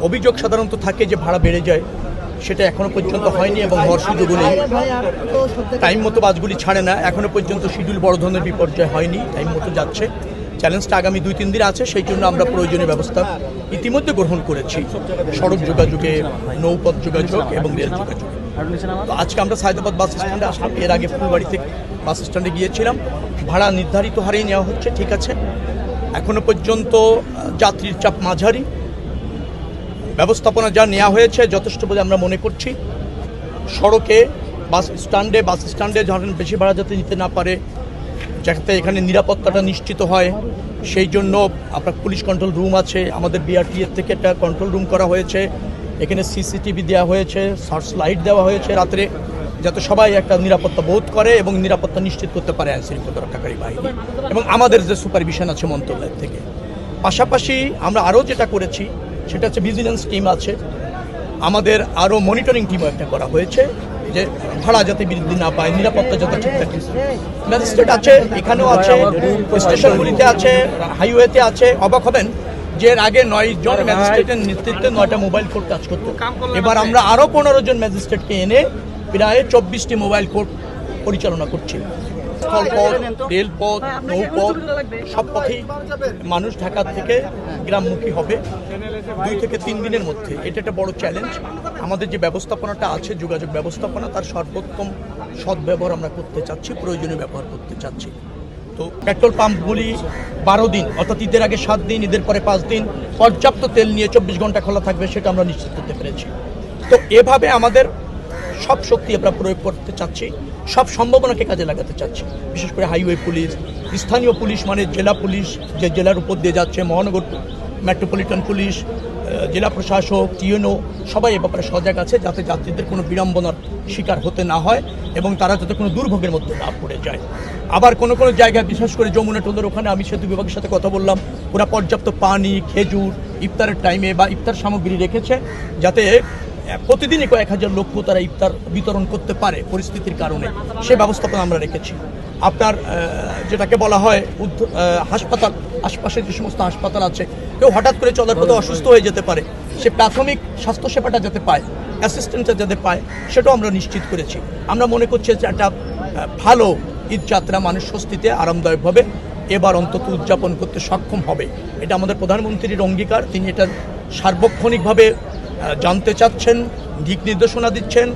অভিযোগ সাধারণত থাকে যে ভাড়া বেড়ে যায়, সেটা এখনো পর্যন্ত হয়নি এবং হওয়ার সুযোগও নেই। টাইম মতো বাসগুলি ছাড়ে না, এখনো পর্যন্ত শিডিউল বড় ধরনের বিপর্যয় হয়নি, টাইম মতো যাচ্ছে। চ্যালেঞ্জটা আগামী 2-3 দিন আছে, সেই জন্য আমরা প্রয়োজনীয় ব্যবস্থা ইতিমধ্যে গ্রহণ করেছি, সড়ক যোগাযোগে, নৌপথ যোগাযোগ এবং রেল যোগাযোগ। তো আজকে আমরা সায়দাবাদ বাস স্ট্যান্ডে আসলাম, এর আগে ফুলবাড়ি থেকে বাস স্ট্যান্ডে গিয়েছিলাম। ভাড়া নির্ধারিত হারেই নেওয়া হচ্ছে, ঠিক আছে। এখনো পর্যন্ত যাত্রীর চাপ মাঝারি, ব্যবস্থাপনা যা নেওয়া হয়েছে যথেষ্ট বলে আমরা মনে করছি। সড়কে বাস স্ট্যান্ডে ধরেন বেশি ভাড়া যাতে নিতে না পারে, যাতে এখানে নিরাপত্তাটা নিশ্চিত হয়, সেই জন্য আপনার পুলিশ কন্ট্রোল রুম আছে, আমাদের বিআরটিএর থেকে একটা কন্ট্রোল রুম করা হয়েছে, এখানে সিসিটিভি দেওয়া হয়েছে, সার্চ লাইট দেওয়া হয়েছে রাত্রে, যাতে সবাই একটা নিরাপত্তা বোধ করে এবং নিরাপত্তা নিশ্চিত করতে পারে আইন শৃঙ্খলা রক্ষাকারী বাহিনী এবং আমাদের যে সুপারভিশন আছে মন্ত্রণালয় থেকে। পাশাপাশি আমরা আরও যেটা করেছি সেটা হচ্ছে ভিজিলেন্স টিম আছে, আমাদের আরও মনিটরিং টিমও একটা করা হয়েছে, যে ভাড়া যাতে বৃদ্ধি না পায়, নিরাপত্তা যাতে ঠিকঠাক। ম্যাজিস্ট্রেট আছে, এখানেও আছে, স্টেশনগুলিতে আছে, হাইওয়েতে আছে। অবাক হবেন যে এর আগে 9 জন ম্যাজিস্ট্রেটের নেতৃত্বে 9টা মোবাইল কোর্ট কাজ করত। এবার আমরা আরও 15 জন ম্যাজিস্ট্রেটকে এনে প্রায় 24টি মোবাইল কোর্ট পরিচালনা করছি। স্থলপথ, রেলপথ, নৌপথ সব পথেই মানুষ ঢাকা থেকে গ্রামমুখী হবে 2 থেকে 3 দিনের মধ্যে। এটা একটা বড় চ্যালেঞ্জ। আমাদের যে ব্যবস্থাপনাটা আছে, যোগাযোগ ব্যবস্থাপনা, তার সর্বোত্তম সদ্ব্যবহার আমরা করতে চাচ্ছি, প্রয়োজনীয় ব্যবহার করতে চাচ্ছি। তো পেট্রোল পাম্পগুলি 12 দিন, অর্থাৎ ঈদের আগে 7 দিন, ঈদের পরে 5 দিন পর্যাপ্ত তেল নিয়ে 24 ঘন্টা খোলা থাকবে, সেটা আমরা নিশ্চিত করতে পেরেছি। তো এভাবে আমাদের সব শক্তি আমরা প্রয়োগ করতে চাচ্ছি, সব সম্ভাবনাকে কাজে লাগাতে চাচ্ছি। বিশেষ করে হাইওয়ে পুলিশ, স্থানীয় পুলিশ মানে জেলা পুলিশ, যে জেলার উপর দিয়ে যাচ্ছে, মহানগর মেট্রোপলিটন পুলিশ, জেলা প্রশাসক, টিএনও, সবাই এ ব্যাপারে সজাগ আছে, যাতে যাত্রীদের কোনো বিড়ম্বনার শিকার হতে না হয় এবং তারা যাতে কোনো দুর্ভোগের মধ্যে না পড়ে যায়। আবার কোনো কোনো জায়গায়, বিশেষ করে যমুনা টোলের ওখানে আমি সেতু বিভাগের সাথে কথা বললাম, ওরা পর্যাপ্ত পানি, খেজুর ইফতারের টাইমে বা ইফতার সামগ্রী রেখেছে, যাতে প্রতিদিনই কয়েক হাজার লোক তারা ইফতার বিতরণ করতে পারে পরিস্থিতির কারণে। সে ব্যবস্থাপনা আমরা রেখেছি। আপনার যেটাকে বলা হয় হাসপাতাল, আশপাশে যে সমস্ত হাসপাতাল আছে, কেউ হঠাৎ করে চলার পথে অসুস্থ হয়ে যেতে পারে, সে প্রাথমিক স্বাস্থ্যসেবাটা যাতে পায়, অ্যাসিস্ট্যান্সটা যাতে পায়, সেটাও আমরা নিশ্চিত করেছি। আমরা মনে করছি যে একটা ভালো ঈদযাত্রা মানুষ স্বস্তিতে আরামদায়কভাবে এবার অন্তত উদযাপন করতে সক্ষম হবে। এটা আমাদের প্রধানমন্ত্রীর অঙ্গীকার, তিনি এটা সার্বক্ষণিকভাবে জানতে চাচ্ছেন, দিক নির্দেশনা দিচ্ছেন।